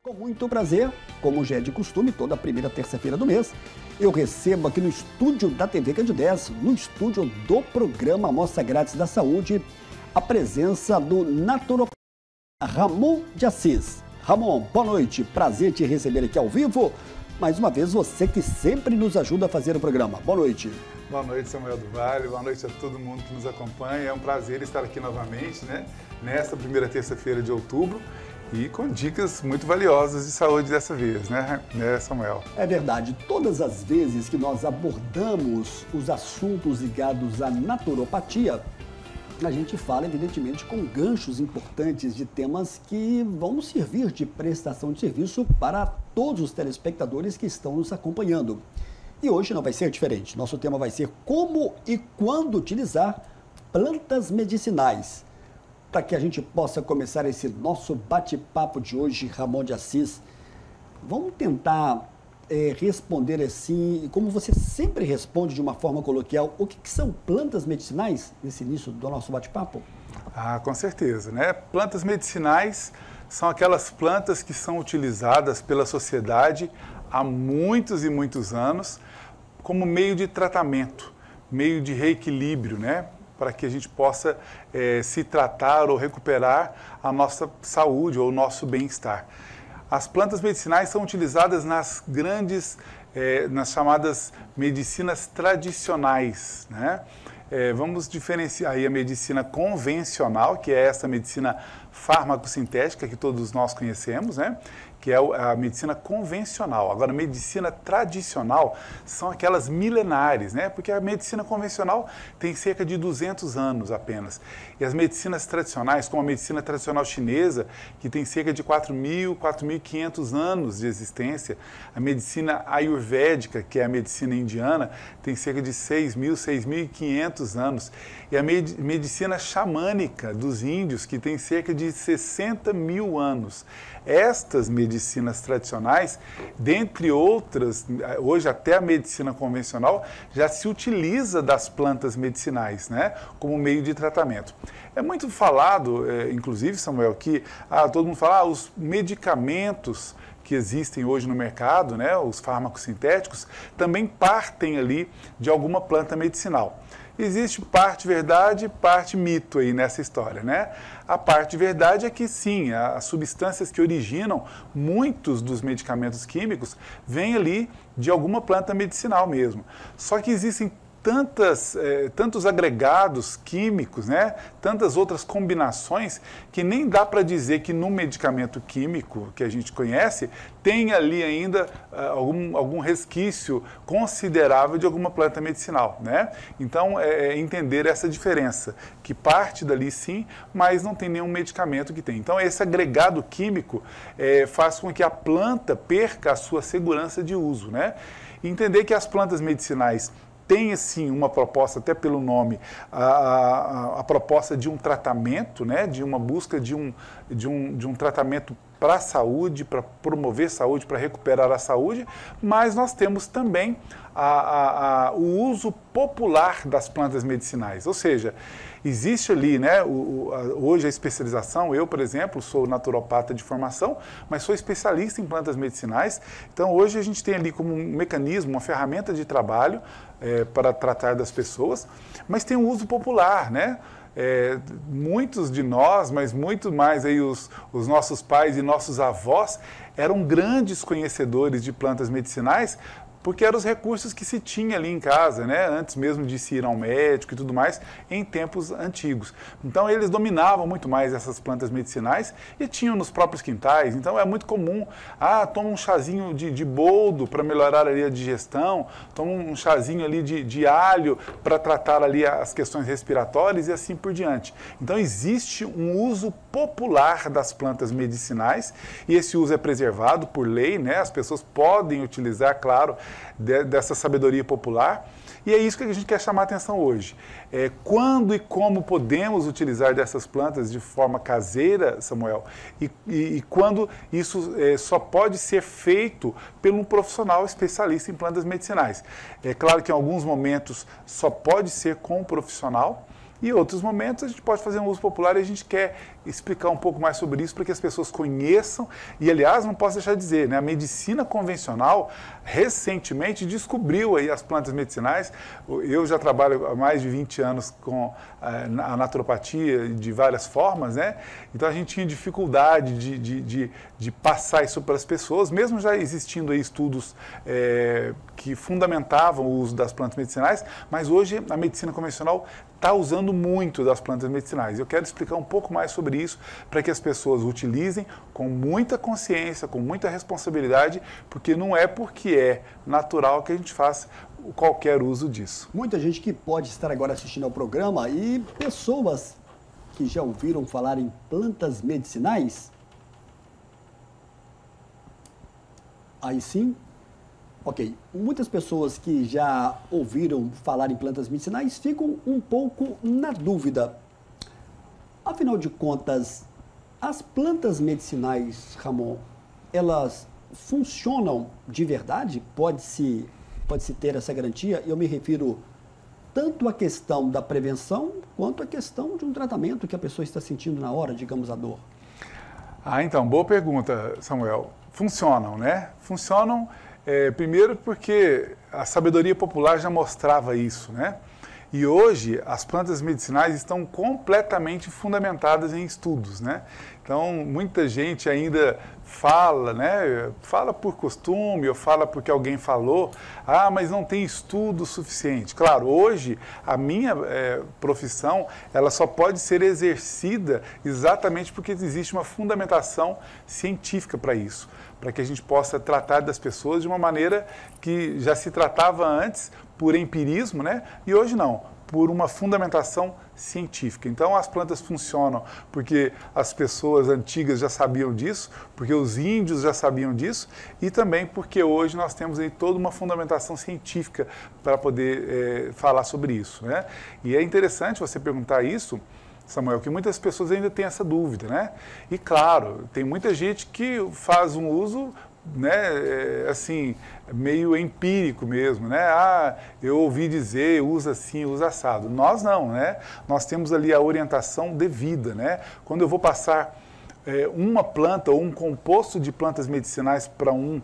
Com muito prazer, como já é de costume, toda primeira terça-feira do mês, eu recebo aqui no estúdio da TV Candidez, no estúdio do programa Amostra Grátis da Saúde, a presença do naturopata Ramon de Assis. Ramon, boa noite, prazer te receber aqui ao vivo. Mais uma vez, você que sempre nos ajuda a fazer o programa. Boa noite. Boa noite, Samuel do Vale, boa noite a todo mundo que nos acompanha. É um prazer estar aqui novamente, nesta primeira terça-feira de outubro. E com dicas muito valiosas de saúde dessa vez, né, Samuel? É verdade. Todas as vezes que nós abordamos os assuntos ligados à naturopatia, a gente fala, evidentemente, com ganchos importantes de temas que vão servir de prestação de serviço para todos os telespectadores que estão nos acompanhando. E hoje não vai ser diferente. Nosso tema vai ser como e quando utilizar plantas medicinais. Para que a gente possa começar esse nosso bate-papo de hoje, Ramon de Assis, vamos tentar responder assim, como você sempre responde de uma forma coloquial, o que são plantas medicinais nesse início do nosso bate-papo? Ah, com certeza, né? Plantas medicinais são aquelas plantas que são utilizadas pela sociedade há muitos e muitos anos como meio de tratamento, meio de reequilíbrio, né? Para que a gente possa se tratar ou recuperar a nossa saúde ou o nosso bem-estar. As plantas medicinais são utilizadas nas chamadas medicinas tradicionais, né? Vamos diferenciar aí a medicina convencional, que é essa medicina farmacosintética que todos nós conhecemos, né? Que é a medicina convencional. Agora, a medicina tradicional são aquelas milenares, né? Porque a medicina convencional tem cerca de 200 anos apenas. E as medicinas tradicionais, como a medicina tradicional chinesa, que tem cerca de 4.000, 4.500 anos de existência, a medicina ayurvédica, que é a medicina indiana, tem cerca de 6.000, 6.500 anos. E a medicina xamânica dos índios, que tem cerca de 60.000 anos. Estas medicinas tradicionais, dentre outras, hoje até a medicina convencional, já se utiliza das plantas medicinais, né, como meio de tratamento. É muito falado, inclusive, Samuel, que todo mundo fala, os medicamentos que existem hoje no mercado, né, os fármacos sintéticos, também partem ali de alguma planta medicinal. Existe parte verdade e parte mito aí nessa história, né? A parte verdade é que sim, as substâncias que originam muitos dos medicamentos químicos vêm ali de alguma planta medicinal mesmo. Só que existem tantos agregados químicos, né? Tantas outras combinações que nem dá para dizer que no medicamento químico que a gente conhece tem ali ainda algum resquício considerável de alguma planta medicinal, né? Então, entender essa diferença, que parte dali sim, mas não tem nenhum medicamento que tem. Então, esse agregado químico faz com que a planta perca a sua segurança de uso, né? E entender que as plantas medicinais tem, assim, uma proposta, até pelo nome, a proposta de um tratamento, né, de uma busca de um tratamento para a saúde, para promover saúde, para recuperar a saúde, mas nós temos também o uso popular das plantas medicinais, ou seja, existe ali, né, hoje a especialização, eu, por exemplo, sou naturopata de formação, mas sou especialista em plantas medicinais, então hoje a gente tem ali como um mecanismo, uma ferramenta de trabalho para tratar das pessoas, mas tem um uso popular, né? Muitos de nós, mas muito mais aí os nossos pais e nossos avós eram grandes conhecedores de plantas medicinais, porque eram os recursos que se tinha ali em casa, né? Antes mesmo de se ir ao médico e tudo mais, em tempos antigos. Então, eles dominavam muito mais essas plantas medicinais e tinham nos próprios quintais. Então, é muito comum, toma um chazinho de boldo para melhorar ali a digestão, toma um chazinho ali de alho para tratar ali as questões respiratórias e assim por diante. Então, existe um uso popular das plantas medicinais e esse uso é preservado por lei, né? As pessoas podem utilizar, claro, dessa sabedoria popular, e é isso que a gente quer chamar a atenção hoje. Quando e como podemos utilizar dessas plantas de forma caseira, Samuel, e quando isso só pode ser feito por um profissional especialista em plantas medicinais. É claro que em alguns momentos só pode ser com um profissional, e em outros momentos a gente pode fazer um uso popular e a gente quer explicar um pouco mais sobre isso para que as pessoas conheçam. E, aliás, não posso deixar de dizer, né, a medicina convencional recentemente descobriu aí as plantas medicinais. Eu já trabalho há mais de 20 anos com a naturopatia de várias formas, né? Então a gente tinha dificuldade de passar isso para as pessoas, mesmo já existindo aí estudos que fundamentavam o uso das plantas medicinais, mas hoje a medicina convencional está usando muito das plantas medicinais. Eu quero explicar um pouco mais sobre isso para que as pessoas utilizem com muita consciência, com muita responsabilidade, porque não é porque é natural que a gente faz qualquer uso disso. Muita gente que pode estar agora assistindo ao programa e pessoas que já ouviram falar em plantas medicinais. Aí sim. Ok, muitas pessoas que já ouviram falar em plantas medicinais ficam um pouco na dúvida. Afinal de contas, as plantas medicinais, Ramon, elas funcionam de verdade? Pode-se ter essa garantia? Eu me refiro tanto à questão da prevenção quanto à questão de um tratamento que a pessoa está sentindo na hora, digamos, a dor. Então, boa pergunta, Samuel. Funcionam, né? Funcionam. Primeiro porque a sabedoria popular já mostrava isso, né? E hoje as plantas medicinais estão completamente fundamentadas em estudos, né? Então muita gente ainda fala, né? Fala por costume ou fala porque alguém falou, mas não tem estudo suficiente. Claro, hoje a minha profissão ela só pode ser exercida exatamente porque existe uma fundamentação científica para isso, para que a gente possa tratar das pessoas de uma maneira que já se tratava antes por empirismo, né? E hoje não, por uma fundamentação científica. Então as plantas funcionam porque as pessoas antigas já sabiam disso, porque os índios já sabiam disso e também porque hoje nós temos aí toda uma fundamentação científica para poder falar sobre isso, né? E é interessante você perguntar isso, Samuel, que muitas pessoas ainda têm essa dúvida, né? E claro, tem muita gente que faz um uso, né, assim, meio empírico mesmo, né? Eu ouvi dizer, usa assim, usa assado. Nós não, né? Nós temos ali a orientação devida, né? Quando eu vou passar uma planta ou um composto de plantas medicinais para um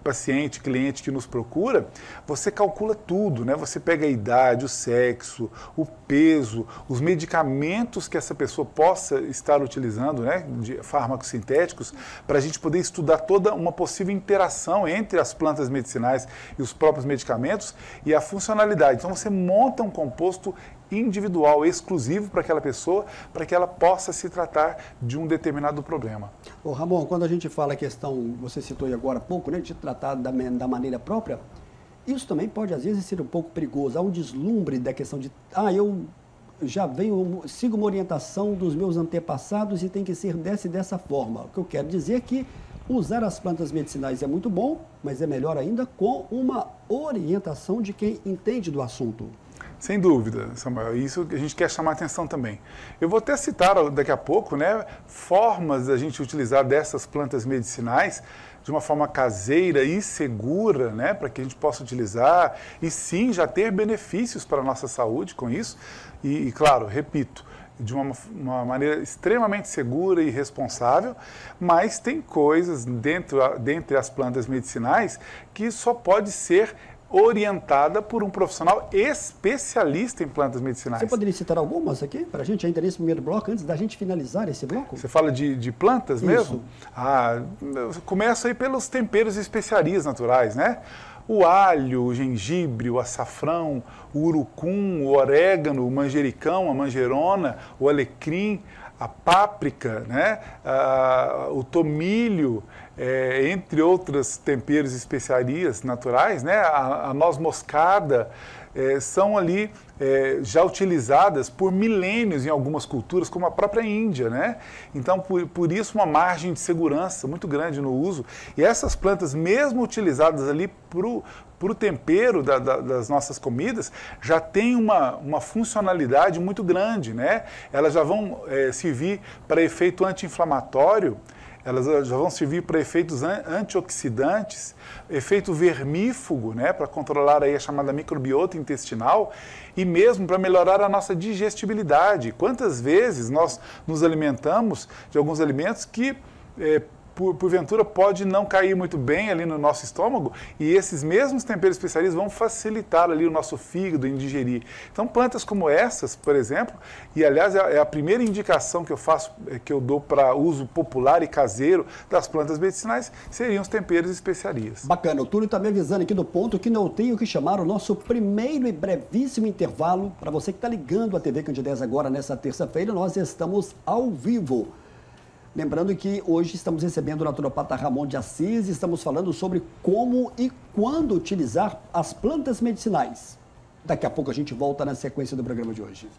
paciente, cliente que nos procura, você calcula tudo, né? Você pega a idade, o sexo, o peso, os medicamentos que essa pessoa possa estar utilizando, né? De fármacos sintéticos, para a gente poder estudar toda uma possível interação entre as plantas medicinais e os próprios medicamentos e a funcionalidade. Então você monta um composto individual, exclusivo para aquela pessoa, para que ela possa se tratar de um determinado problema. Ô Ramon, quando a gente fala a questão, você citou aí agora há pouco, né, de tratar da maneira própria, isso também pode às vezes ser um pouco perigoso. Há um deslumbre da questão de, eu já sigo uma orientação dos meus antepassados e tem que ser dessa e dessa forma. O que eu quero dizer é que usar as plantas medicinais é muito bom, mas é melhor ainda com uma orientação de quem entende do assunto. Sem dúvida, Samuel, isso que a gente quer chamar a atenção também. Eu vou até citar daqui a pouco, né, formas da gente utilizar dessas plantas medicinais de uma forma caseira e segura, né, para que a gente possa utilizar e sim já ter benefícios para a nossa saúde com isso. E claro, repito, de uma maneira extremamente segura e responsável, mas tem coisas dentre as plantas medicinais que só pode ser orientada por um profissional especialista em plantas medicinais. Você poderia citar algumas aqui para a gente, ainda nesse primeiro bloco, antes da gente finalizar esse bloco? Você fala de plantas mesmo? Começa aí pelos temperos e especiarias naturais, né? O alho, o gengibre, o açafrão, o urucum, o orégano, o manjericão, a manjerona, o alecrim, a páprica, né? O tomilho, entre outros temperos e especiarias naturais, né? A noz moscada, são ali já utilizadas por milênios em algumas culturas, como a própria Índia, né? Então, por isso, uma margem de segurança muito grande no uso. E essas plantas, mesmo utilizadas ali para o tempero das nossas comidas, já tem uma funcionalidade muito grande, né? Elas já vão servir para efeito anti-inflamatório, elas já vão servir para efeitos antioxidantes, efeito vermífugo, né, para controlar aí a chamada microbiota intestinal e mesmo para melhorar a nossa digestibilidade. Quantas vezes nós nos alimentamos de alguns alimentos que porventura pode não cair muito bem ali no nosso estômago e esses mesmos temperos especiarias vão facilitar ali o nosso fígado em digerir. Então plantas como essas, por exemplo, e aliás é a primeira indicação que eu faço, que eu dou para uso popular e caseiro das plantas medicinais, seriam os temperos e especiarias. Bacana, o Túlio está me avisando aqui do ponto que não tenho que chamar o nosso primeiro e brevíssimo intervalo. Para você que está ligando a TV Candidez agora nessa terça-feira, nós estamos ao vivo. Lembrando que hoje estamos recebendo o naturopata Ramon de Assis e estamos falando sobre como e quando utilizar as plantas medicinais. Daqui a pouco a gente volta na sequência do programa de hoje.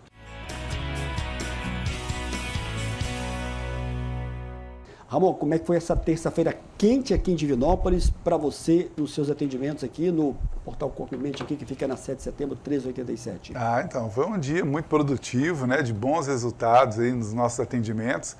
Ramon, como é que foi essa terça-feira quente aqui em Divinópolis para você nos seus atendimentos aqui no Portal Corpo e Mente aqui, que fica na 7 de setembro, 1387? Então, foi um dia muito produtivo, né, de bons resultados aí nos nossos atendimentos.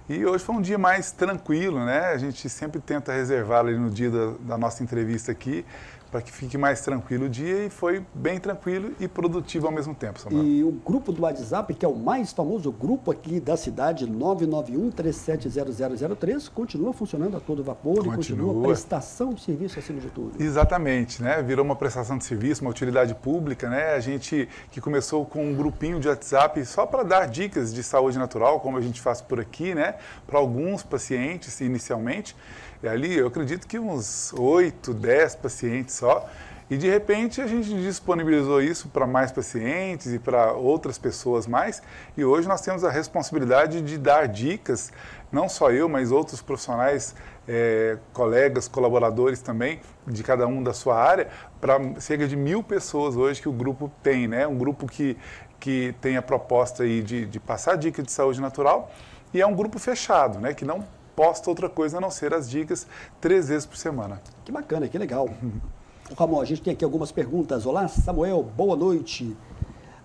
E hoje foi um dia mais tranquilo, né? A gente sempre tenta reservar ali no dia da nossa entrevista aqui, para que fique mais tranquilo o dia, e foi bem tranquilo e produtivo ao mesmo tempo, Samuel. E o grupo do WhatsApp, que é o mais famoso grupo aqui da cidade, 991-370003, continua funcionando a todo vapor e continua prestação de serviço acima de tudo. Exatamente, né? Virou uma prestação de serviço, uma utilidade pública, né? A gente que começou com um grupinho de WhatsApp só para dar dicas de saúde natural, como a gente faz por aqui, né? Para alguns pacientes inicialmente. E ali eu acredito que uns 8, 10 pacientes só. E de repente a gente disponibilizou isso para mais pacientes e para outras pessoas mais. E hoje nós temos a responsabilidade de dar dicas, não só eu, mas outros profissionais, colegas, colaboradores também, de cada um da sua área, para cerca de 1.000 pessoas hoje que o grupo tem, né? Um grupo que tem a proposta aí de passar dicas de saúde natural e é um grupo fechado, né? Que não posta outra coisa a não ser as dicas 3 vezes por semana. Que bacana, que legal. Ramon, a gente tem aqui algumas perguntas. Olá, Samuel, boa noite.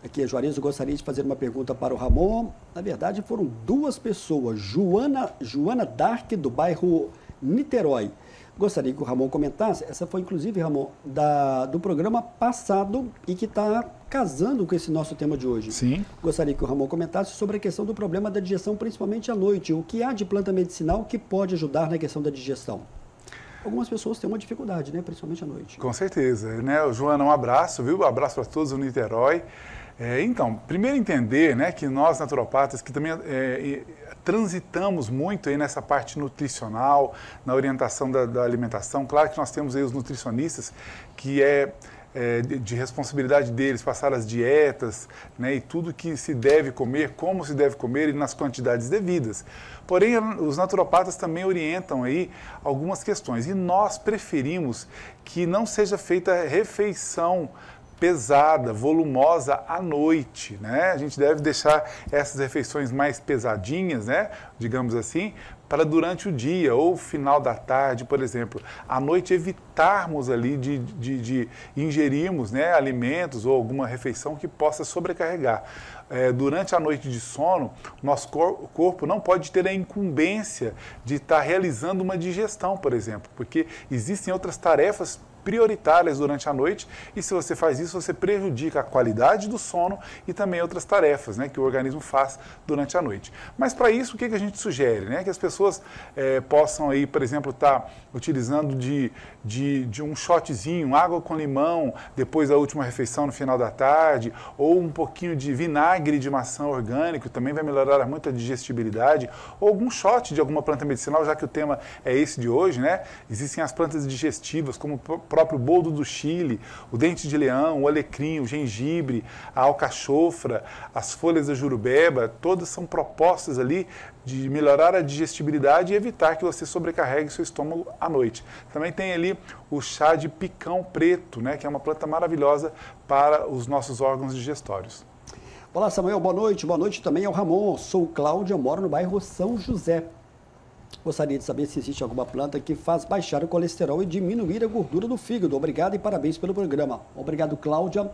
Aqui é Juarez, eu gostaria de fazer uma pergunta para o Ramon. Na verdade, foram 2 pessoas. Joana Dark, do bairro Niterói. Gostaria que o Ramon comentasse. Essa foi, inclusive, Ramon, do programa passado e que está casando com esse nosso tema de hoje. Sim. Gostaria que o Ramon comentasse sobre a questão do problema da digestão, principalmente à noite. O que há de planta medicinal que pode ajudar na questão da digestão? Algumas pessoas têm uma dificuldade, né? Principalmente à noite. Com certeza. Né? Joana, um abraço, viu? Um abraço para todos do Niterói. Então, primeiro entender, né, que nós naturopatas, que também transitamos muito aí nessa parte nutricional, na orientação da alimentação. Claro que nós temos aí os nutricionistas, que de responsabilidade deles passar as dietas, né, e tudo que se deve comer, como se deve comer e nas quantidades devidas. Porém, os naturopatas também orientam aí algumas questões e nós preferimos que não seja feita refeição pesada, volumosa à noite, né? A gente deve deixar essas refeições mais pesadinhas, né? Digamos assim, para durante o dia ou final da tarde, por exemplo. À noite evitarmos ali de ingerirmos, né, alimentos ou alguma refeição que possa sobrecarregar. Durante a noite de sono, nosso corpo não pode ter a incumbência de estar realizando uma digestão, por exemplo, porque existem outras tarefas prioritárias durante a noite e se você faz isso, você prejudica a qualidade do sono e também outras tarefas, né, que o organismo faz durante a noite. Mas para isso, o que a gente sugere? Né? Que as pessoas possam, aí, por exemplo, estar utilizando de um shotzinho, água com limão, depois da última refeição no final da tarde, ou um pouquinho de vinagre de maçã orgânico, também vai melhorar muito a digestibilidade, ou algum shot de alguma planta medicinal, já que o tema é esse de hoje, né? Existem as plantas digestivas, como o próprio boldo do Chile, o dente de leão, o alecrim, o gengibre, a alcachofra, as folhas da jurubeba, todas são propostas ali de melhorar a digestibilidade e evitar que você sobrecarregue seu estômago à noite. Também tem ali o chá de picão preto, né, que é uma planta maravilhosa para os nossos órgãos digestórios. Olá, Samuel, boa noite. Boa noite também ao Ramon. Sou Cláudia, moro no bairro São José. Gostaria de saber se existe alguma planta que faz baixar o colesterol e diminuir a gordura do fígado. Obrigado e parabéns pelo programa. Obrigado, Cláudia.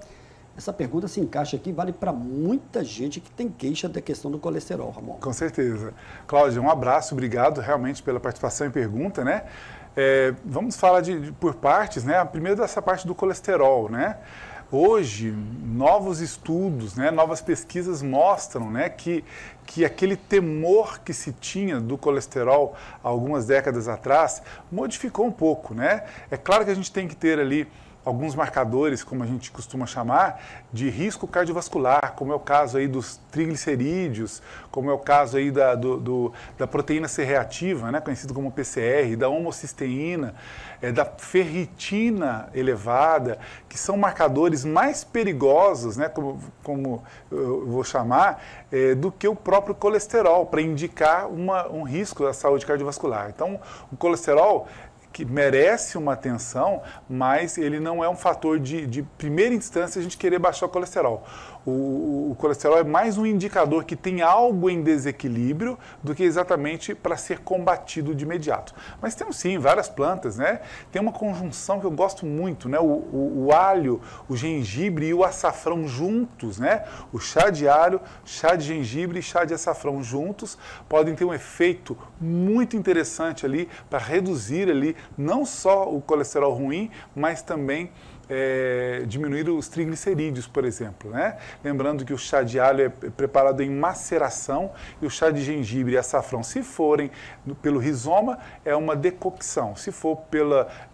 Essa pergunta se encaixa aqui, vale para muita gente que tem queixa da questão do colesterol, Ramon. Com certeza. Cláudia, um abraço, obrigado realmente pela participação e pergunta, né? Vamos falar por partes, né? Primeiro dessa parte do colesterol, né? Hoje, novos estudos, né, novas pesquisas mostram, né, que aquele temor que se tinha do colesterol há algumas décadas atrás modificou um pouco, né? É claro que a gente tem que ter ali alguns marcadores, como a gente costuma chamar, de risco cardiovascular, como é o caso aí dos triglicerídeos, como é o caso aí da proteína C reativa, né, conhecido como PCR, da homocisteína, da ferritina elevada, que são marcadores mais perigosos, né, como eu vou chamar, do que o próprio colesterol, para indicar um risco da saúde cardiovascular. Então, o colesterol que merece uma atenção, mas ele não é um fator de primeira instância a gente querer baixar o colesterol. O colesterol é mais um indicador que tem algo em desequilíbrio do que exatamente para ser combatido de imediato. Mas temos sim várias plantas, né? Tem uma conjunção que eu gosto muito, né? O alho, o gengibre e o açafrão juntos, né? O chá de alho, chá de gengibre e chá de açafrão juntos podem ter um efeito muito interessante ali para reduzir ali não só o colesterol ruim, mas também diminuir os triglicerídeos, por exemplo, né? Lembrando que o chá de alho é preparado em maceração e o chá de gengibre e açafrão, se forem pelo rizoma, é uma decocção. Se for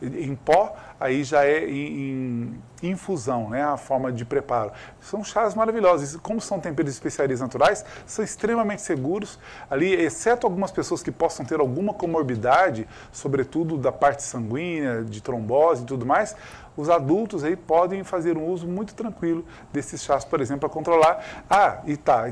em pó, aí já é em infusão, né? A forma de preparo. São chás maravilhosos. Como são temperos e especiarias naturais, são extremamente seguros. Ali, exceto algumas pessoas que possam ter alguma comorbidade, sobretudo da parte sanguínea, de trombose e tudo mais, os adultos aí podem fazer um uso muito tranquilo desses chás, por exemplo, para controlar.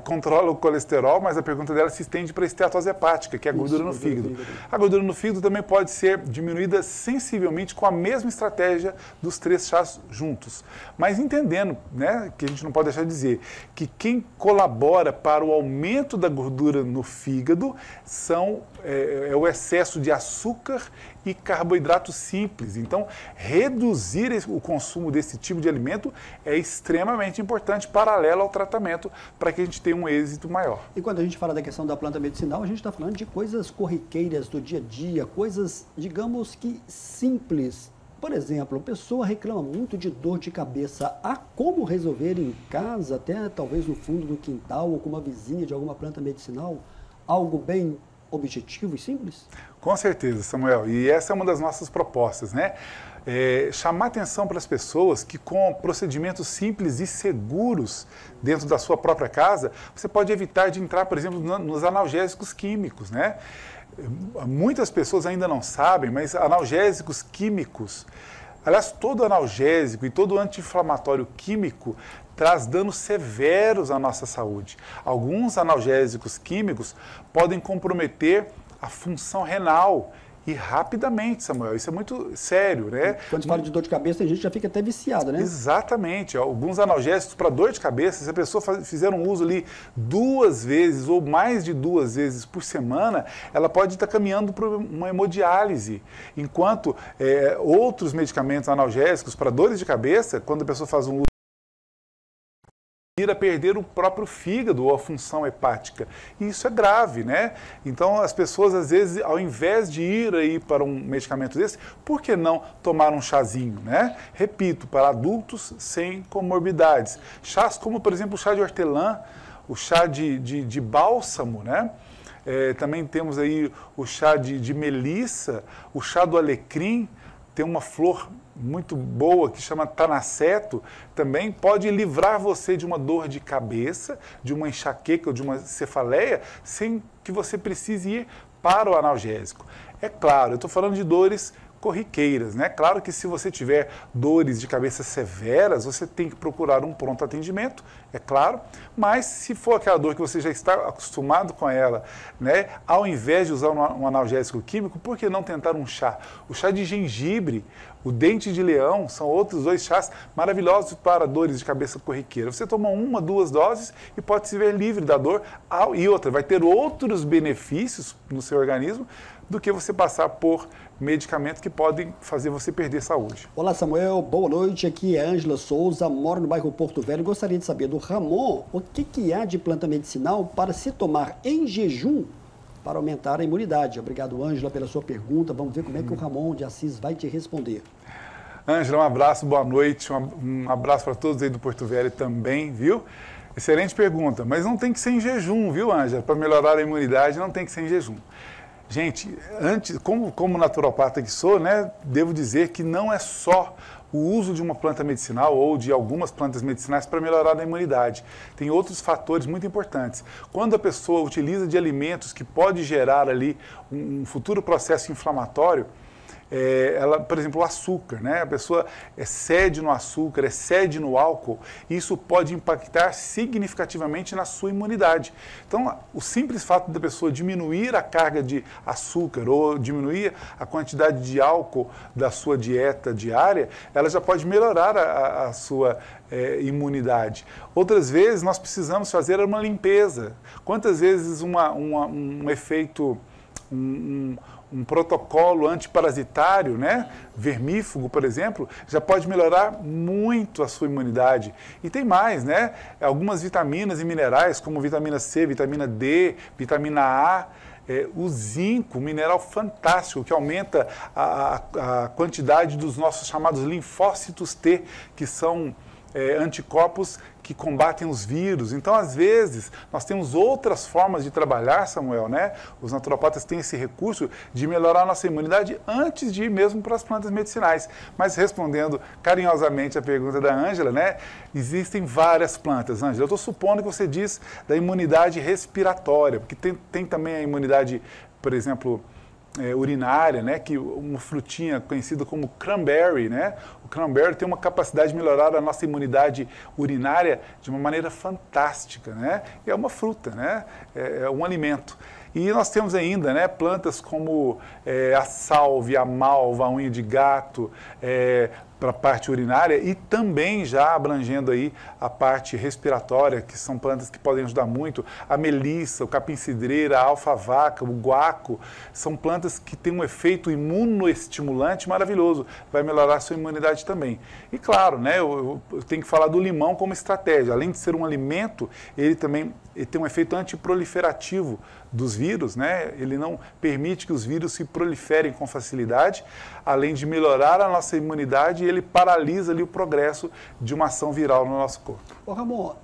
Controla o colesterol, mas a pergunta dela se estende para a esteatose hepática, que é a gordura no fígado. A gordura no fígado também pode ser diminuída sensivelmente com a mesma estratégia dos 3 chás juntos. Mas entendendo, né, que a gente não pode deixar de dizer, que quem colabora para o aumento da gordura no fígado é o excesso de açúcar e carboidratos simples. Então, reduzir o consumo desse tipo de alimento é extremamente importante, paralelo ao tratamento, para que a gente tenha um êxito maior. E quando a gente fala da questão da planta medicinal, a gente está falando de coisas corriqueiras do dia a dia, coisas, digamos que simples. Por exemplo, a pessoa reclama muito de dor de cabeça. Há como resolver em casa, até talvez no fundo do quintal, ou com uma vizinha de alguma planta medicinal, algo bem objetivo e simples? Com certeza, Samuel. E essa é uma das nossas propostas, né? Chamar atenção para as pessoas que com procedimentos simples e seguros dentro da sua própria casa, você pode evitar de entrar, por exemplo, nos analgésicos químicos, né? Muitas pessoas ainda não sabem, mas analgésicos químicos, aliás, todo analgésico e todo anti-inflamatório químico traz danos severos à nossa saúde. Alguns analgésicos químicos podem comprometer a função renal e rapidamente, Samuel. Isso é muito sério, né? Quando se fala de dor de cabeça, a gente já fica até viciado, né? Exatamente. Alguns analgésicos para dor de cabeça, se a pessoa fizer um uso ali 2 vezes ou mais de 2 vezes por semana, ela pode estar caminhando para uma hemodiálise. Enquanto outros medicamentos analgésicos para dores de cabeça, quando a pessoa faz um uso, ir a perder o próprio fígado ou a função hepática. E isso é grave, né? Então, as pessoas, às vezes, ao invés de ir aí para um medicamento desse, por que não tomar um chazinho, né? Repito, para adultos sem comorbidades. Chás como, por exemplo, o chá de hortelã, o chá de bálsamo, né? Também temos aí o chá de melissa, o chá do alecrim, tem uma flor muito boa que chama tanaceto, também pode livrar você de uma dor de cabeça, de uma enxaqueca ou de uma cefaleia, sem que você precise ir para o analgésico. É claro, eu estou falando de dores corriqueiras, né? Claro que se você tiver dores de cabeça severas, você tem que procurar um pronto atendimento, é claro, mas se for aquela dor que você já está acostumado com ela, né? Ao invés de usar um analgésico químico, por que não tentar um chá? O chá de gengibre, o dente de leão, são outros 2 chás maravilhosos para dores de cabeça corriqueira. Você toma 1, 2 doses e pode se ver livre da dor. E outra, vai ter outros benefícios no seu organismo do que você passar por medicamentos que podem fazer você perder saúde. Olá, Samuel, boa noite. Aqui é Ângela Souza, moro no bairro Porto Velho. Gostaria de saber do Ramon o que há de planta medicinal para se tomar em jejum para aumentar a imunidade. Obrigado, Ângela, pela sua pergunta. Vamos ver como é que o Ramon de Assis vai te responder. Ângela, um abraço, boa noite, um abraço para todos aí do Porto Velho também, viu? Excelente pergunta, mas não tem que ser em jejum, viu, Ângela? Para melhorar a imunidade não tem que ser em jejum. Gente, antes, como naturopata que sou, né, devo dizer que não é só o uso de uma planta medicinal ou de algumas plantas medicinais para melhorar a imunidade. Tem outros fatores muito importantes. Quando a pessoa utiliza de alimentos que pode gerar ali um futuro processo inflamatório, por exemplo, o açúcar, né? A pessoa excede no açúcar, excede no álcool, e isso pode impactar significativamente na sua imunidade. Então, o simples fato da pessoa diminuir a carga de açúcar ou diminuir a quantidade de álcool da sua dieta diária, ela já pode melhorar a sua imunidade. Outras vezes, nós precisamos fazer uma limpeza. Quantas vezes um efeito... Um protocolo antiparasitário, né, vermífugo, por exemplo, já pode melhorar muito a sua imunidade. E tem mais, né? Algumas vitaminas e minerais, como vitamina C, vitamina D, vitamina A, o zinco, mineral fantástico, que aumenta a quantidade dos nossos chamados linfócitos T, que são anticorpos que combatem os vírus. Então, às vezes, nós temos outras formas de trabalhar, Samuel, né? Os naturopatas têm esse recurso de melhorar a nossa imunidade antes de ir mesmo para as plantas medicinais. Mas, respondendo carinhosamente a pergunta da Ângela, né? Existem várias plantas, Ângela. Eu estou supondo que você diz da imunidade respiratória, porque tem também a imunidade, por exemplo, urinária, né, que uma frutinha conhecida como cranberry, né? O cranberry tem uma capacidade de melhorar a nossa imunidade urinária de uma maneira fantástica, né? E é uma fruta, né? É um alimento. E nós temos ainda, né, plantas como a salvia, a malva, a unha de gato, para a parte urinária e também já abrangendo aí a parte respiratória, que são plantas que podem ajudar muito. A melissa, o capim-cidreira, a alfavaca, o guaco, são plantas que têm um efeito imunoestimulante maravilhoso, vai melhorar a sua imunidade também. E claro, né, eu tenho que falar do limão como estratégia. Além de ser um alimento, ele também tem um efeito antiproliferativo dos vírus, né? Ele não permite que os vírus se proliferem com facilidade, além de melhorar a nossa imunidade, ele paralisa ali o progresso de uma ação viral no nosso corpo. Ô Ramon,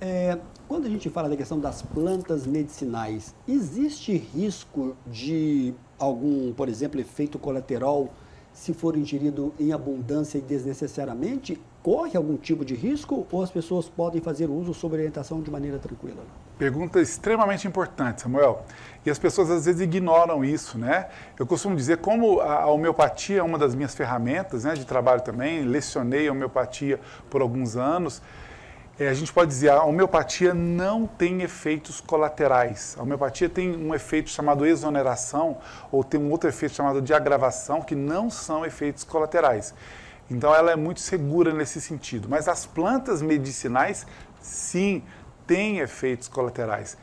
quando a gente fala da questão das plantas medicinais, existe risco de algum, por exemplo, efeito colateral se for ingerido em abundância e desnecessariamente? Corre algum tipo de risco ou as pessoas podem fazer uso sob orientação de maneira tranquila? Pergunta extremamente importante, Samuel. E as pessoas às vezes ignoram isso, né? Eu costumo dizer, como a homeopatia é uma das minhas ferramentas, né, de trabalho também, lecionei a homeopatia por alguns anos, a gente pode dizer, a homeopatia não tem efeitos colaterais. A homeopatia tem um efeito chamado exoneração, ou tem um outro efeito chamado de agravação, que não são efeitos colaterais. Então ela é muito segura nesse sentido. Mas as plantas medicinais, sim, têm efeitos colaterais.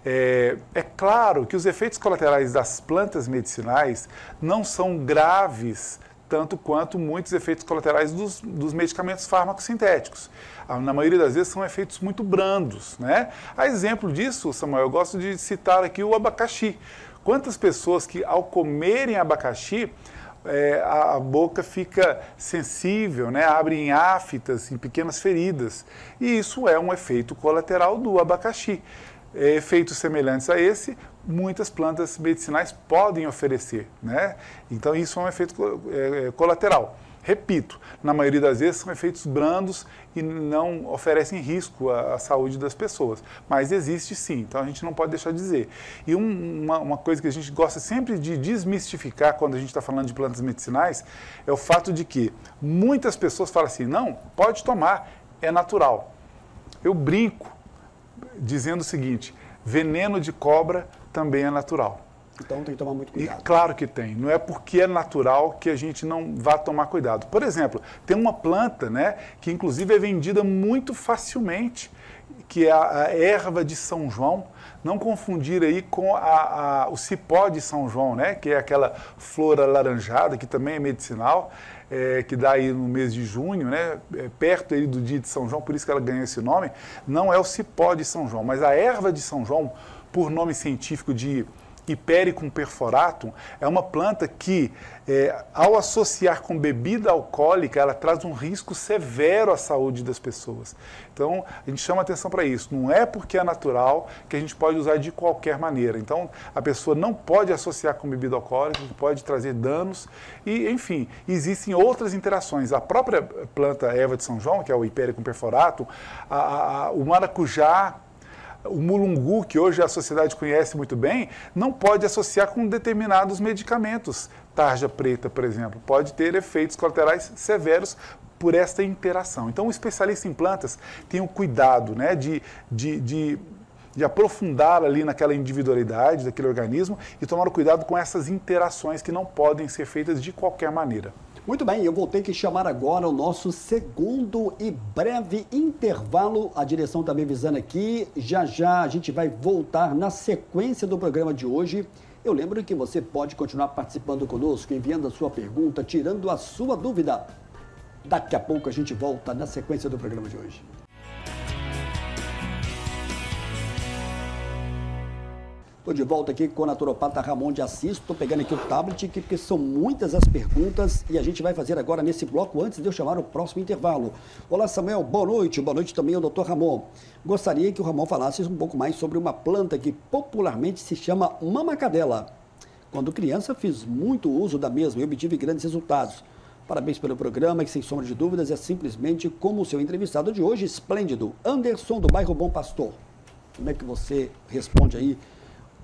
É claro que os efeitos colaterais das plantas medicinais não são graves tanto quanto muitos efeitos colaterais dos medicamentos fármaco-sintéticos. Na maioria das vezes são efeitos muito brandos, né? A exemplo disso, Samuel, eu gosto de citar aqui o abacaxi. Quantas pessoas que ao comerem abacaxi, a boca fica sensível, né? Abre em aftas, em pequenas feridas. E isso é um efeito colateral do abacaxi. Efeitos semelhantes a esse, muitas plantas medicinais podem oferecer, né? Então isso é um efeito colateral. Repito, na maioria das vezes são efeitos brandos e não oferecem risco à saúde das pessoas. Mas existe sim, então a gente não pode deixar de dizer. E uma coisa que a gente gosta sempre de desmistificar quando a gente está falando de plantas medicinais é o fato de que muitas pessoas falam assim, não, pode tomar, é natural. Eu brinco dizendo o seguinte, veneno de cobra também é natural. Então tem que tomar muito cuidado. E claro que tem. Não é porque é natural que a gente não vá tomar cuidado. Por exemplo, tem uma planta, né, que inclusive é vendida muito facilmente, que é a erva de São João. Não confundir aí com o cipó de São João, né, que é aquela flor alaranjada, que também é medicinal, que dá aí no mês de junho, né, perto aí do dia de São João, por isso que ela ganhou esse nome. Não é o cipó de São João, mas a erva de São João, por nome científico de Hipericum perforatum, é uma planta que, ao associar com bebida alcoólica, ela traz um risco severo à saúde das pessoas. Então, a gente chama atenção para isso. Não é porque é natural que a gente pode usar de qualquer maneira. Então, a pessoa não pode associar com bebida alcoólica, que pode trazer danos. E, enfim, existem outras interações. A própria planta erva de São João, que é o Hipericum perforatum, o maracujá, o mulungu, que hoje a sociedade conhece muito bem, não pode associar com determinados medicamentos. Tarja preta, por exemplo, pode ter efeitos colaterais severos por esta interação. Então, o especialista em plantas tem o cuidado, né, de aprofundar ali naquela individualidade daquele organismo e tomar o cuidado com essas interações que não podem ser feitas de qualquer maneira. Muito bem, eu vou ter que chamar agora o nosso segundo e breve intervalo. A direção está me avisando aqui. Já já a gente vai voltar na sequência do programa de hoje. Eu lembro que você pode continuar participando conosco, enviando a sua pergunta, tirando a sua dúvida. Daqui a pouco a gente volta na sequência do programa de hoje. Estou de volta aqui com o naturopata Ramon de Assis. Estou pegando aqui o tablet, porque são muitas as perguntas e a gente vai fazer agora nesse bloco antes de eu chamar o próximo intervalo. Olá, Samuel, boa noite. Boa noite também ao doutor Ramon. Gostaria que o Ramon falasse um pouco mais sobre uma planta que popularmente se chama mamacadela. Quando criança, fiz muito uso da mesma e obtive grandes resultados. Parabéns pelo programa, que sem sombra de dúvidas é simplesmente como o seu entrevistado de hoje, esplêndido. Anderson, do bairro Bom Pastor. Como é que você responde aí?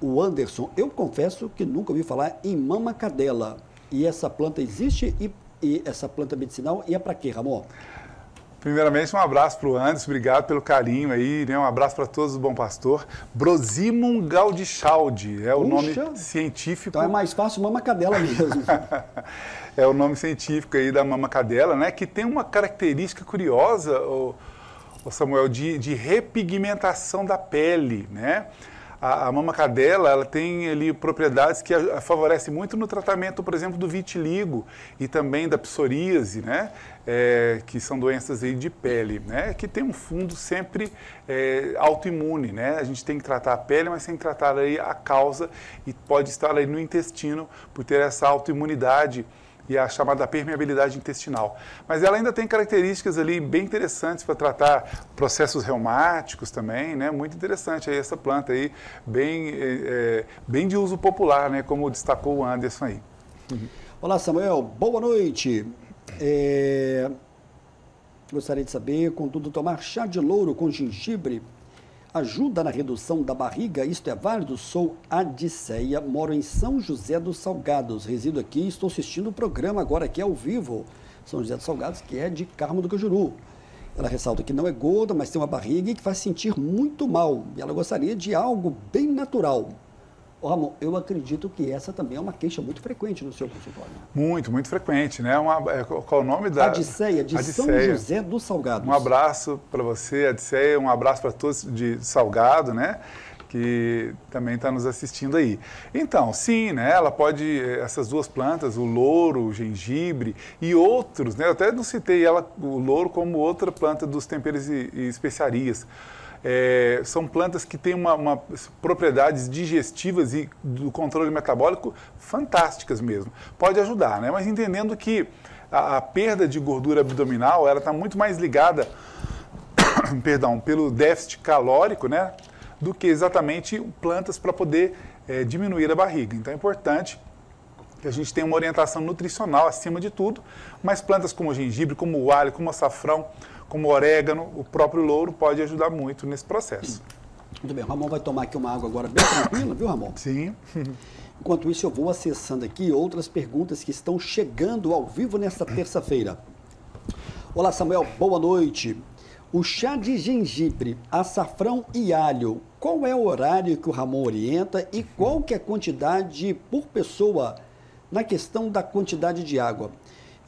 O Anderson, eu confesso que nunca ouvi falar em mamacadela. E essa planta existe e essa planta medicinal, e é para quê, Ramon? Primeiramente, um abraço para o Anderson, obrigado pelo carinho aí, né? Um abraço para todos do Bom Pastor. Brosimum gaudichaudi é o nome científico. Então é mais fácil mamacadela mesmo. É o nome científico aí da mamacadela, né? Que tem uma característica curiosa, o Samuel, de repigmentação da pele, né? A mamacadela, ela tem ali propriedades que a favorece muito no tratamento, por exemplo, do vitiligo e também da psoríase, né? Que são doenças aí de pele, né? Que tem um fundo sempre autoimune, né? A gente tem que tratar a pele, mas tem que tratar aí a causa e pode estar aí no intestino por ter essa autoimunidade e a chamada permeabilidade intestinal. Mas ela ainda tem características ali bem interessantes para tratar processos reumáticos também, né? Muito interessante aí essa planta aí, bem de uso popular, né? Como destacou o Anderson aí. Olá, Samuel, boa noite. Gostaria de saber, contudo, tomar chá de louro com gengibre ajuda na redução da barriga? Isto é válido? Sou Adiceia, moro em São José dos Salgados, resido aqui e estou assistindo o programa agora aqui ao vivo. São José dos Salgados, que é de Carmo do Cajuru. Ela ressalta que não é gorda, mas tem uma barriga que faz sentir muito mal. E ela gostaria de algo bem natural. Ô, Ramon, eu acredito que essa também é uma queixa muito frequente no seu consultório. Muito frequente, né? Qual o nome da... Adiceia, de São José dos Salgados. Um abraço para você, Adiceia, um abraço para todos de Salgado, né? Que também está nos assistindo aí. Então, sim, né? Ela pode, essas duas plantas, o louro, o gengibre e outros, né? Eu até não citei o louro como outra planta dos temperos e especiarias. São plantas que têm uma propriedades digestivas e do controle metabólico fantásticas mesmo. Pode ajudar, né? Mas entendendo que a perda de gordura abdominal, ela está muito mais ligada, pelo déficit calórico, né? Do que exatamente plantas para poder diminuir a barriga. Então é importante que a gente tenha uma orientação nutricional acima de tudo, mas plantas como o gengibre, como o alho, como o açafrão, como o orégano, o próprio louro pode ajudar muito nesse processo. Muito bem, o Ramon vai tomar aqui uma água agora bem tranquila, viu, Ramon? Sim. Enquanto isso, eu vou acessando aqui outras perguntas que estão chegando ao vivo nesta terça-feira. Olá, Samuel, boa noite. O chá de gengibre, açafrão e alho qual é o horário que o Ramon orienta e qual que é a quantidade por pessoa na questão da quantidade de água?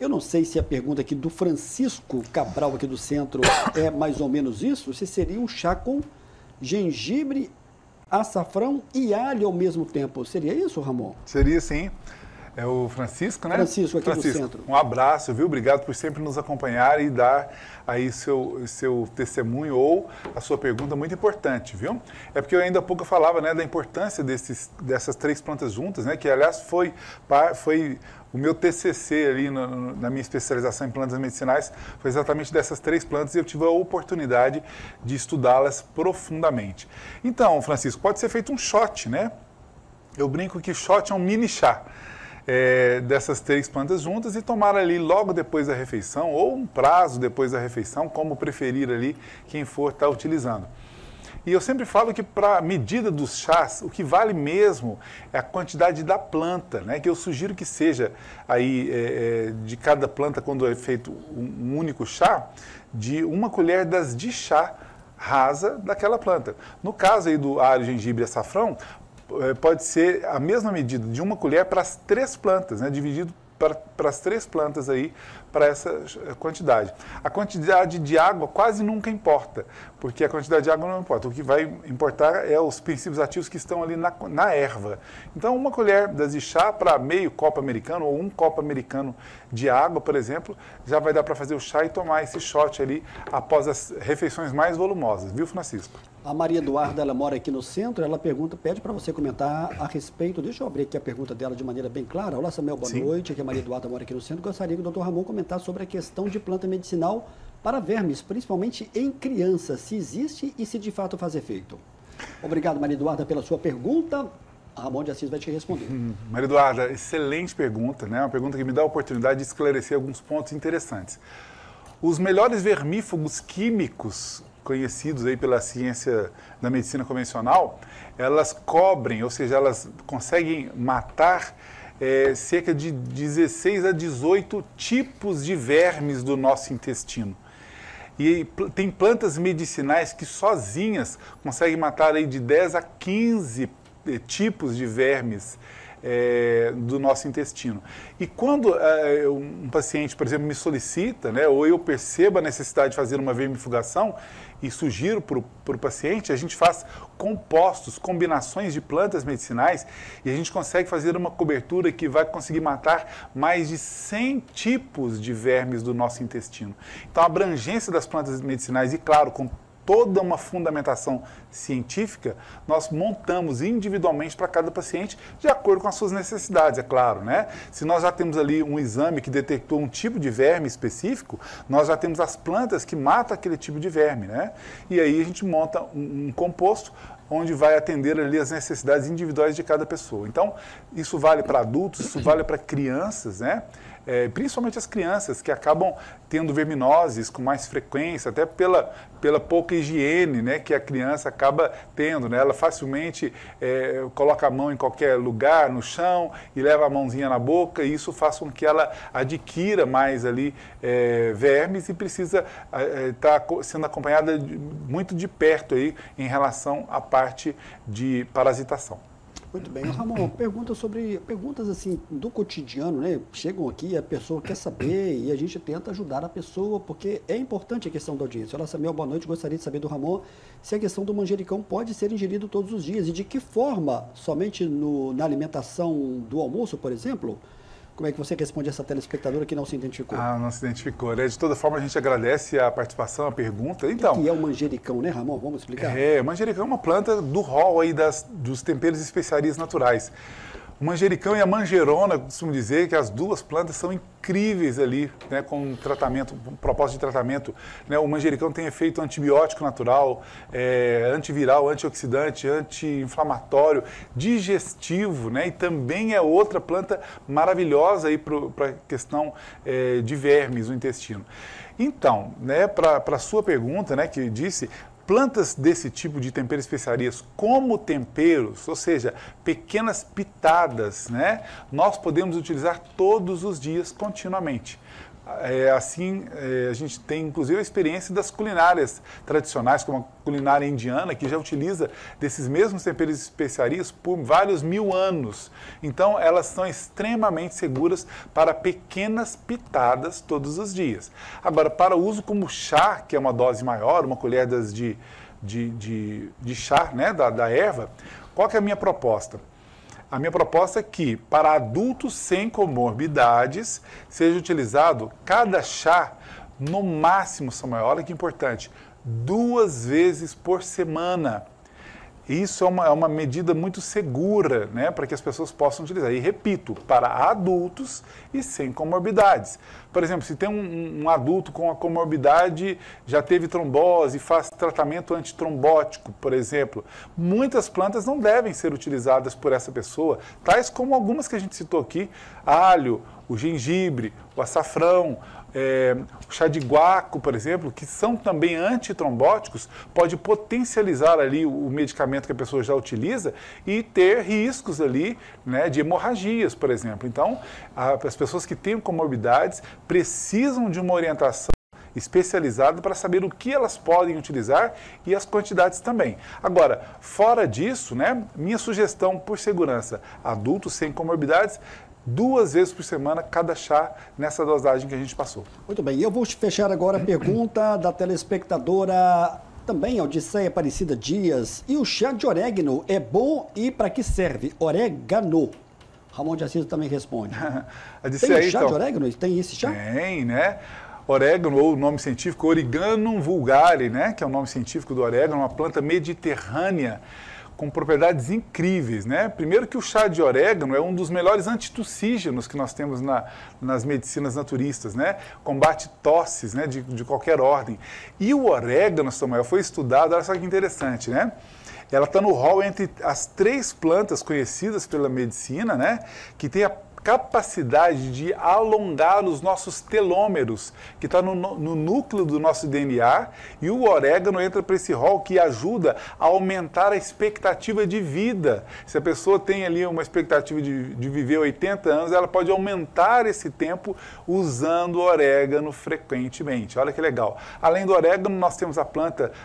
Eu não sei se a pergunta aqui do Francisco Cabral, aqui do centro, é mais ou menos isso, se seria um chá com gengibre, açafrão e alho ao mesmo tempo. Seria isso, Ramon? Seria sim. É o Francisco, né? Francisco, aqui do centro. Um abraço, viu? Obrigado por sempre nos acompanhar e dar aí seu testemunho ou a sua pergunta muito importante, viu? É porque eu ainda há pouco falava, né, da importância dessas 3 plantas juntas, né? Que, aliás, foi o meu TCC ali na minha especialização em plantas medicinais, foi exatamente dessas 3 plantas e eu tive a oportunidade de estudá-las profundamente. Então, Francisco, pode ser feito um shot, né? Eu brinco que shot é um mini chá. Dessas 3 plantas juntas e tomar ali logo depois da refeição ou um prazo depois da refeição, como preferir ali quem for estar utilizando. E eu sempre falo que para a medida dos chás, o que vale mesmo é a quantidade da planta, né? Que eu sugiro que seja aí de cada planta, quando é feito um único chá, de 1 colher de chá rasa daquela planta. No caso aí do alho, gengibre e açafrão, pode ser a mesma medida, de 1 colher para as 3 plantas, né? Dividido para as 3 plantas aí, para essa quantidade. A quantidade de água quase nunca importa, porque a quantidade de água não importa. O que vai importar é os princípios ativos que estão ali na erva. Então, 1 colher de chá para meio copo americano ou 1 copo americano de água, por exemplo, já vai dar para fazer o chá e tomar esse shot ali após as refeições mais volumosas, viu, Francisco? A Maria Eduarda, ela mora aqui no centro, ela pede para você comentar a respeito, deixa eu abrir aqui a pergunta dela de maneira bem clara. Olá, Samuel, boa noite, aqui a Maria Eduarda mora aqui no centro, gostaria que o Dr. Ramon comentasse sobre a questão de planta medicinal para vermes, principalmente em crianças, se existe e se de fato faz efeito. Obrigado, Maria Eduarda, pela sua pergunta. A Ramon de Assis vai te responder. Maria Eduarda, excelente pergunta, né? Uma pergunta que me dá a oportunidade de esclarecer alguns pontos interessantes. Os melhores vermífugos químicos conhecidos aí pela ciência da medicina convencional, elas cobrem, ou seja, elas conseguem matar cerca de 16 a 18 tipos de vermes do nosso intestino. E tem plantas medicinais que sozinhas conseguem matar aí de 10 a 15 tipos de vermes do nosso intestino. E quando um paciente, por exemplo, me solicita, né, ou eu percebo a necessidade de fazer uma vermifugação e sugiro para o paciente, a gente faz compostos, combinações de plantas medicinais e a gente consegue fazer uma cobertura que vai conseguir matar mais de 100 tipos de vermes do nosso intestino. Então, a abrangência das plantas medicinais, e claro, com toda uma fundamentação científica, nós montamos individualmente para cada paciente de acordo com as suas necessidades, é claro, né? Se nós já temos ali um exame que detectou um tipo de verme específico, nós já temos as plantas que matam aquele tipo de verme, né? E aí a gente monta um composto onde vai atender ali as necessidades individuais de cada pessoa. Então, isso vale para adultos, isso vale para crianças, né? Principalmente as crianças que acabam tendo verminoses com mais frequência, até pela pouca higiene, né, que a criança acaba tendo, né? Ela facilmente coloca a mão em qualquer lugar, no chão, e leva a mãozinha na boca, e isso faz com que ela adquira mais ali vermes e precisa estar sendo acompanhada muito de perto aí em relação à parte de parasitação. Muito bem. Ramon, perguntas assim do cotidiano, né? Chegam aqui, a pessoa quer saber e a gente tenta ajudar a pessoa, porque é importante a questão da audiência. Olá, Samuel, boa noite. Gostaria de saber do Ramon se a questão do manjericão pode ser ingerido todos os dias e de que forma, somente na alimentação do almoço, por exemplo? Como é que você responde a essa telespectadora que não se identificou? Não se identificou, né? De toda forma, a gente agradece a participação, a pergunta. Então, o que é o manjericão, né, Ramon? Vamos explicar? O manjericão é uma planta do rol aí dos temperos e especiarias naturais. O manjericão e a manjerona, costumo dizer que as duas plantas são incríveis ali, né, com tratamento, com propósito de tratamento. Né? O manjericão tem efeito antibiótico natural, antiviral, antioxidante, anti-inflamatório, digestivo, né? E também é outra planta maravilhosa aí para a questão de vermes no intestino. Então, né, para a sua pergunta, né, que disse, plantas desse tipo de tempero e especiarias como temperos, ou seja, pequenas pitadas, né, nós podemos utilizar todos os dias continuamente. A gente tem inclusive a experiência das culinárias tradicionais, como a culinária indiana, que já utiliza desses mesmos temperos e especiarias por vários mil anos. Então, elas são extremamente seguras para pequenas pitadas todos os dias. Agora, para o uso como chá, que é uma dose maior, uma colher de chá, né, da erva, qual que é a minha proposta? A minha proposta é que, para adultos sem comorbidades, seja utilizado cada chá, no máximo, Samuel, olha que importante, 2 vezes por semana. Isso é uma medida muito segura, né, para que as pessoas possam utilizar. E repito, para adultos e sem comorbidades. Por exemplo, se tem um adulto com a comorbidade, já teve trombose, faz tratamento antitrombótico, por exemplo, muitas plantas não devem ser utilizadas por essa pessoa, tais como algumas que a gente citou aqui, alho, o gengibre, o açafrão, o chá de guaco, por exemplo, que são também antitrombóticos, pode potencializar ali o medicamento que a pessoa já utiliza e ter riscos ali, né, de hemorragias, por exemplo. Então, as pessoas que têm comorbidades precisam de uma orientação especializada para saber o que elas podem utilizar e as quantidades também. Agora, fora disso, né, minha sugestão por segurança, adultos sem comorbidades, 2 vezes por semana cada chá nessa dosagem que a gente passou. Muito bem, eu vou fechar agora a pergunta da telespectadora também, Odisseia Aparecida Dias. E o chá de orégano é bom e para que serve? Orégano. Ramon de Assis também responde. Tem o chá de orégano? Tem esse chá? Tem, né? Orégano, ou o nome científico, Origanum vulgare, né? Que é o nome científico do orégano, uma planta mediterrânea com propriedades incríveis, né? Primeiro que o chá de orégano é um dos melhores antitussígenos que nós temos nas medicinas naturistas, né? Combate tosses, né? De qualquer ordem. E o orégano, Samuel, foi estudado, olha só que interessante, né? Ela está no rol entre as 3 plantas conhecidas pela medicina, né? Que tem a capacidade de alongar os nossos telômeros, que está no núcleo do nosso DNA, e o orégano entra para esse rol que ajuda a aumentar a expectativa de vida. Se a pessoa tem ali uma expectativa de viver 80 anos, ela pode aumentar esse tempo usando o orégano frequentemente. Olha que legal. Além do orégano, nós temos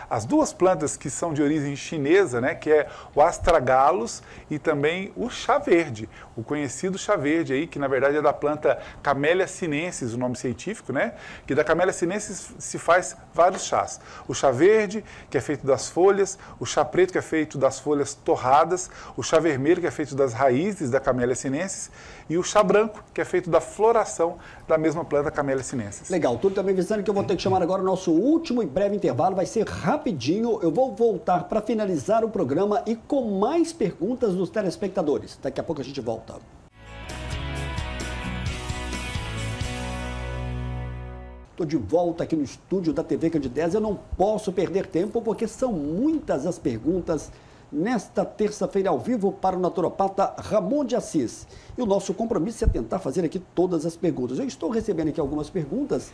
as 2 plantas que são de origem chinesa, né, que é o astragalus e também o chá verde, o conhecido chá verde aí, que na verdade é da planta Camellia sinensis, o nome científico, né? Que da Camellia sinensis se faz vários chás. O chá verde, que é feito das folhas, o chá preto, que é feito das folhas torradas, o chá vermelho, que é feito das raízes da Camellia sinensis, e o chá branco, que é feito da floração da mesma planta Camellia sinensis. Legal, tudo também avisando que eu vou ter que chamar agora o nosso último e breve intervalo, vai ser rapidinho, eu vou voltar para finalizar o programa e com mais perguntas dos telespectadores. Daqui a pouco a gente volta. Estou de volta aqui no estúdio da TV Candidez. Eu não posso perder tempo porque são muitas as perguntas nesta terça-feira ao vivo para o naturopata Ramon de Assis. E o nosso compromisso é tentar fazer aqui todas as perguntas. Eu estou recebendo aqui algumas perguntas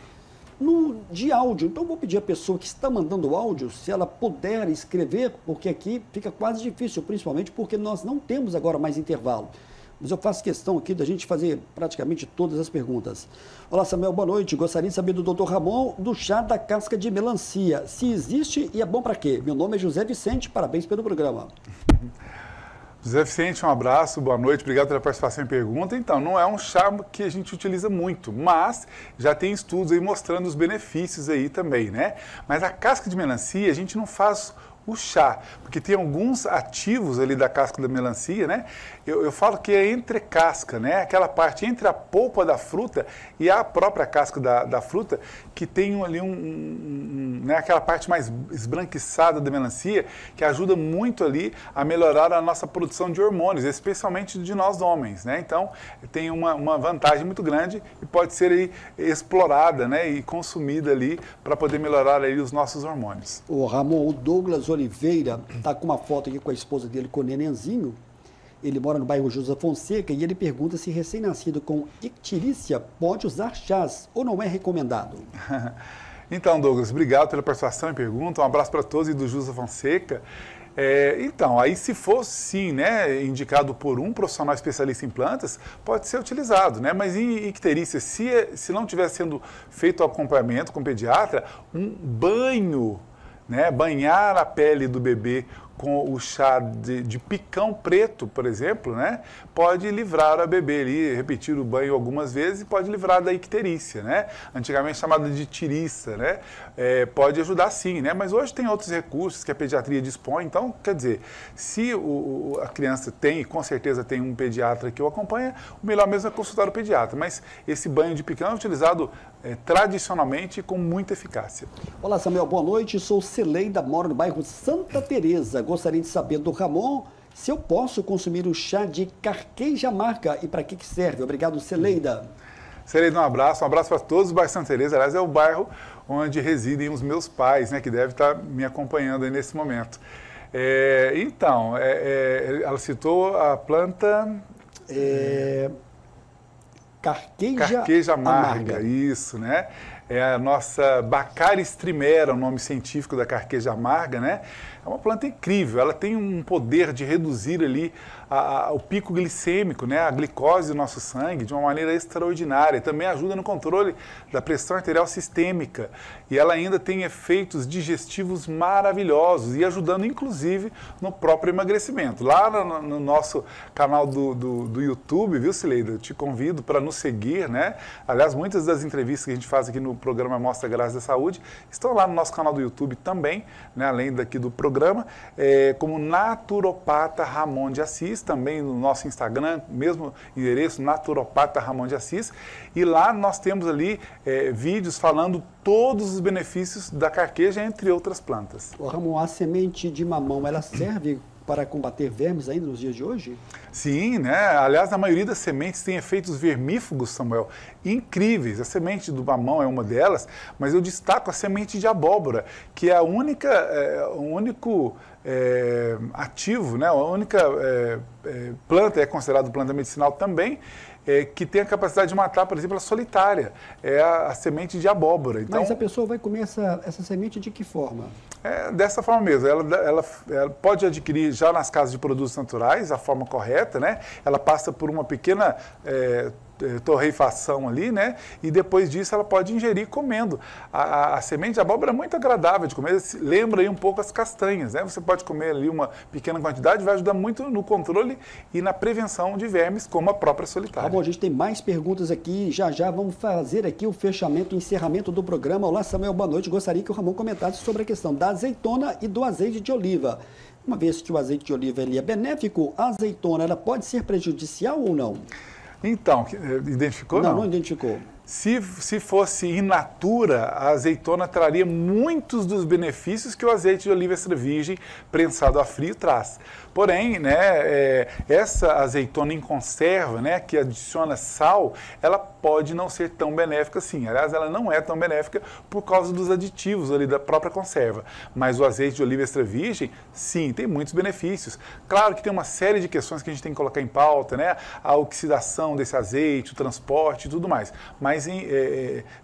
de áudio, então vou pedir à pessoa que está mandando áudio, se ela puder escrever, porque aqui fica quase difícil, principalmente porque nós não temos agora mais intervalo. Mas eu faço questão aqui da gente fazer praticamente todas as perguntas. Olá, Samuel, boa noite. Gostaria de saber do Dr. Ramon do chá da casca de melancia. Se existe e é bom para quê? Meu nome é José Vicente, parabéns pelo programa. José Vicente, um abraço, boa noite, obrigado pela participação e pergunta. Então, não é um chá que a gente utiliza muito, mas já tem estudos aí mostrando os benefícios aí também, né? Mas a casca de melancia, a gente não faz o chá, porque tem alguns ativos ali da casca da melancia, né? Eu falo que é entre casca, né? Aquela parte entre a polpa da fruta e a própria casca da fruta, que tem ali né? Aquela parte mais esbranquiçada da melancia, que ajuda muito ali a melhorar a nossa produção de hormônios, especialmente de nós homens, né? Então, tem uma vantagem muito grande e pode ser aí explorada, né? E consumida ali para poder melhorar ali os nossos hormônios. O Ramon, o Douglas Oliveira está com uma foto aqui com a esposa dele, com o nenenzinho. Ele mora no bairro José Fonseca e ele pergunta se recém-nascido com icterícia pode usar chás ou não é recomendado. Então, Douglas, obrigado pela participação e pergunta. Um abraço para todos e do José Fonseca. Então, aí se for sim, né, indicado por um profissional especialista em plantas, pode ser utilizado, né? Mas em icterícia, se não estiver sendo feito o acompanhamento com o pediatra, um banho, né, banhar a pele do bebê com o chá de picão preto, por exemplo, né, pode livrar a bebê ali, repetir o banho algumas vezes e pode livrar da icterícia, né, antigamente chamada de tiriça, né, pode ajudar sim, né, mas hoje tem outros recursos que a pediatria dispõe, então, quer dizer, se a criança tem, e com certeza tem um pediatra que o acompanha, o melhor mesmo é consultar o pediatra, mas esse banho de picão é utilizado tradicionalmente com muita eficácia. Olá, Samuel, boa noite, sou Celeida, moro no bairro Santa Teresa. Gostaria de saber do Ramon se eu posso consumir o chá de carqueja amarga e para que serve. Obrigado, Celeida. Celeida, um abraço para todos do bairro Santa Teresa. Aliás, é o bairro onde residem os meus pais, né, que devem estar me acompanhando aí nesse momento. Ela citou a planta... Carqueja amarga, isso, né? É a nossa Baccharis trimera, o nome científico da carqueja amarga, né? É uma planta incrível, ela tem um poder de reduzir ali o pico glicêmico, né? A glicose do nosso sangue de uma maneira extraordinária. Também ajuda no controle da pressão arterial sistêmica. E ela ainda tem efeitos digestivos maravilhosos e ajudando inclusive no próprio emagrecimento. Lá no nosso canal do YouTube, viu, Cileida? Eu te convido para nos seguir, né? Aliás, muitas das entrevistas que a gente faz aqui no programa Mostra Graças da Saúde estão lá no nosso canal do YouTube também, né? Além daqui do programa, como naturopata Ramon de Assis, também no nosso Instagram, mesmo endereço, naturopata Ramon de Assis, e lá nós temos ali vídeos falando todos os benefícios da carqueja, entre outras plantas. Ô, Ramon, a semente de mamão, ela serve para combater vermes ainda nos dias de hoje? Sim, né? Aliás, a maioria das sementes tem efeitos vermífugos, Samuel, incríveis. A semente do mamão é uma delas, mas eu destaco a semente de abóbora, que é o único ativo, né? A única planta, é considerada planta medicinal também, que tem a capacidade de matar, por exemplo, a solitária, é a semente de abóbora. Então, mas a pessoa vai comer essa semente de que forma? Dessa forma mesmo, ela pode adquirir já nas casas de produtos naturais, a forma correta, né? Ela passa por uma pequena torrefação ali, né? E depois disso ela pode ingerir comendo. A semente de abóbora é muito agradável de comer, lembra aí um pouco as castanhas, né? Você pode comer ali uma pequena quantidade, vai ajudar muito no controle e na prevenção de vermes, como a própria solitária. Bom, a gente tem mais perguntas aqui, já vamos fazer aqui o fechamento, o encerramento do programa. Olá, Samuel, boa noite. Gostaria que o Ramon comentasse sobre a questão da azeitona e do azeite de oliva. Uma vez que o azeite de oliva ele é benéfico, a azeitona ela pode ser prejudicial ou não? Então, identificou? Não identificou. Se fosse in natura, a azeitona traria muitos dos benefícios que o azeite de oliva extra virgem prensado a frio traz. Porém, né, essa azeitona em conserva, né, que adiciona sal, ela pode não ser tão benéfica assim. Aliás, ela não é tão benéfica por causa dos aditivos ali da própria conserva. Mas o azeite de oliva extra virgem, sim, tem muitos benefícios. Claro que tem uma série de questões que a gente tem que colocar em pauta, né, a oxidação desse azeite, o transporte e tudo mais. Mas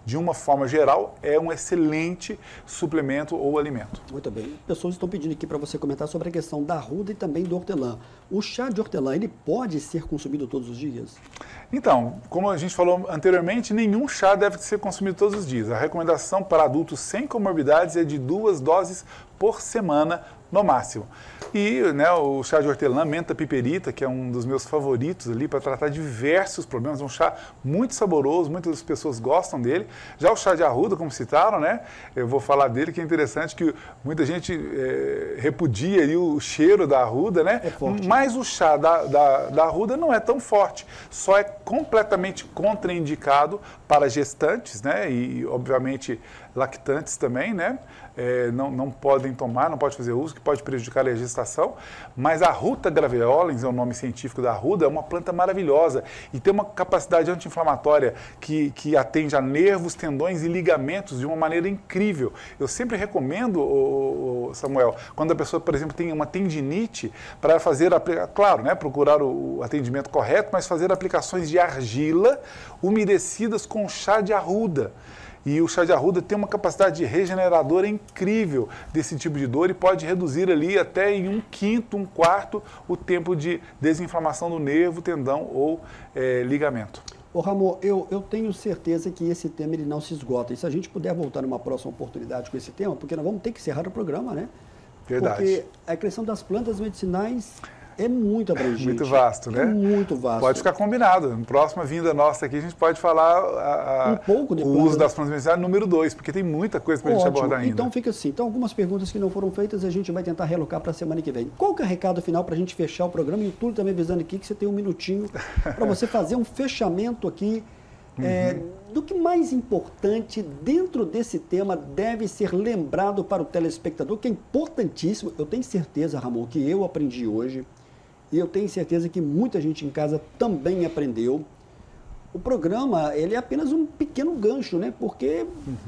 de uma forma geral, é um excelente suplemento ou alimento. Muito bem. Pessoas estão pedindo aqui para você comentar sobre a questão da arruda e também do hortelã. O chá de hortelã, ele pode ser consumido todos os dias? Então, como a gente falou anteriormente, nenhum chá deve ser consumido todos os dias. A recomendação para adultos sem comorbidades é de 2 doses por semana, no máximo. E, né, o chá de hortelã, menta piperita, que é um dos meus favoritos ali para tratar diversos problemas, é um chá muito saboroso, muitas pessoas gostam dele. Já o chá de arruda, como citaram, né, eu vou falar dele, que é interessante que muita gente repudia ali o cheiro da arruda, né, mas o chá da arruda não é tão forte, só é completamente contraindicado para gestantes, né, e obviamente lactantes também, né, não podem tomar, não pode fazer uso, que pode prejudicar a gestação, mas a Ruta graveolens, é o nome científico da arruda, é uma planta maravilhosa e tem uma capacidade anti-inflamatória que atende a nervos, tendões e ligamentos de uma maneira incrível. Eu sempre recomendo, Samuel, quando a pessoa, por exemplo, tem uma tendinite, para fazer, claro, né, procurar o atendimento correto, mas fazer aplicações de argila umedecidas com chá de arruda. E o chá de arruda tem uma capacidade regeneradora incrível desse tipo de dor e pode reduzir ali até em 1/5, 1/4 o tempo de desinflamação do nervo, tendão ou ligamento. Ô Ramon, eu tenho certeza que esse tema ele não se esgota. E se a gente puder voltar numa próxima oportunidade com esse tema, porque nós vamos ter que encerrar o programa, né? Verdade. Porque a questão das plantas medicinais é muito abrangente. Muito vasto, né? É muito vasto. Pode ficar combinado. Na próxima vinda nossa aqui, a gente pode falar um pouco de o uso das plantas medicinais número 2, porque tem muita coisa para a gente abordar ainda. Então fica assim. Então algumas perguntas que não foram feitas a gente vai tentar realocar para a semana que vem. Qual que é o recado final para a gente fechar o programa? E o Túlio também avisando aqui que você tem um minutinho para você fazer um fechamento aqui do que mais importante dentro desse tema deve ser lembrado para o telespectador, que é importantíssimo. Eu tenho certeza, Ramon, que eu aprendi hoje. E eu tenho certeza que muita gente em casa também aprendeu. O programa, ele é apenas um pequeno gancho, né? Porque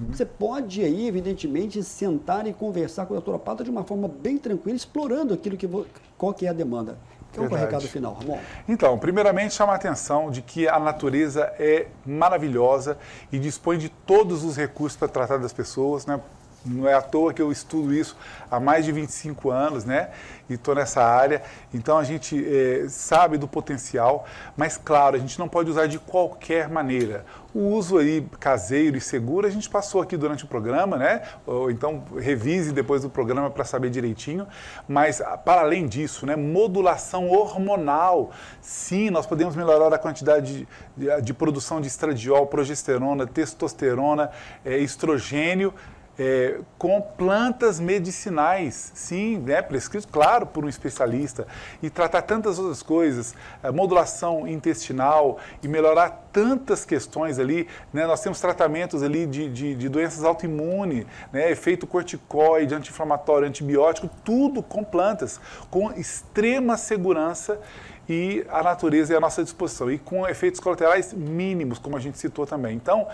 você pode aí, evidentemente, sentar e conversar com o naturopata de uma forma bem tranquila, explorando aquilo qual que é a demanda. Qual é o recado final, Ramon? Então, primeiramente, chama a atenção de que a natureza é maravilhosa e dispõe de todos os recursos para tratar das pessoas, né? Não é à toa que eu estudo isso há mais de 25 anos, né? E estou nessa área. Então a gente sabe do potencial, mas claro, a gente não pode usar de qualquer maneira. O uso aí caseiro e seguro a gente passou aqui durante o programa, né? Ou então revise depois do programa para saber direitinho. Mas para além disso, né? Modulação hormonal. Sim, nós podemos melhorar a quantidade de produção de estradiol, progesterona, testosterona, estrogênio. Com plantas medicinais, sim, né, prescrito, claro, por um especialista, e tratar tantas outras coisas, modulação intestinal e melhorar tantas questões ali, né, nós temos tratamentos ali de doenças autoimunes, né, efeito corticoide, anti-inflamatório, antibiótico, tudo com plantas, com extrema segurança. E a natureza é à nossa disposição, e com efeitos colaterais mínimos, como a gente citou também. Então,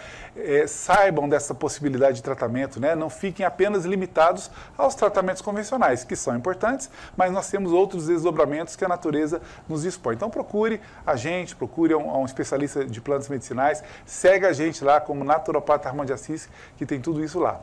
saibam dessa possibilidade de tratamento, né? Não fiquem apenas limitados aos tratamentos convencionais, que são importantes, mas nós temos outros desdobramentos que a natureza nos dispõe. Então, procure a gente, procure um especialista de plantas medicinais, segue a gente lá como Naturopata Armando de Assis, que tem tudo isso lá.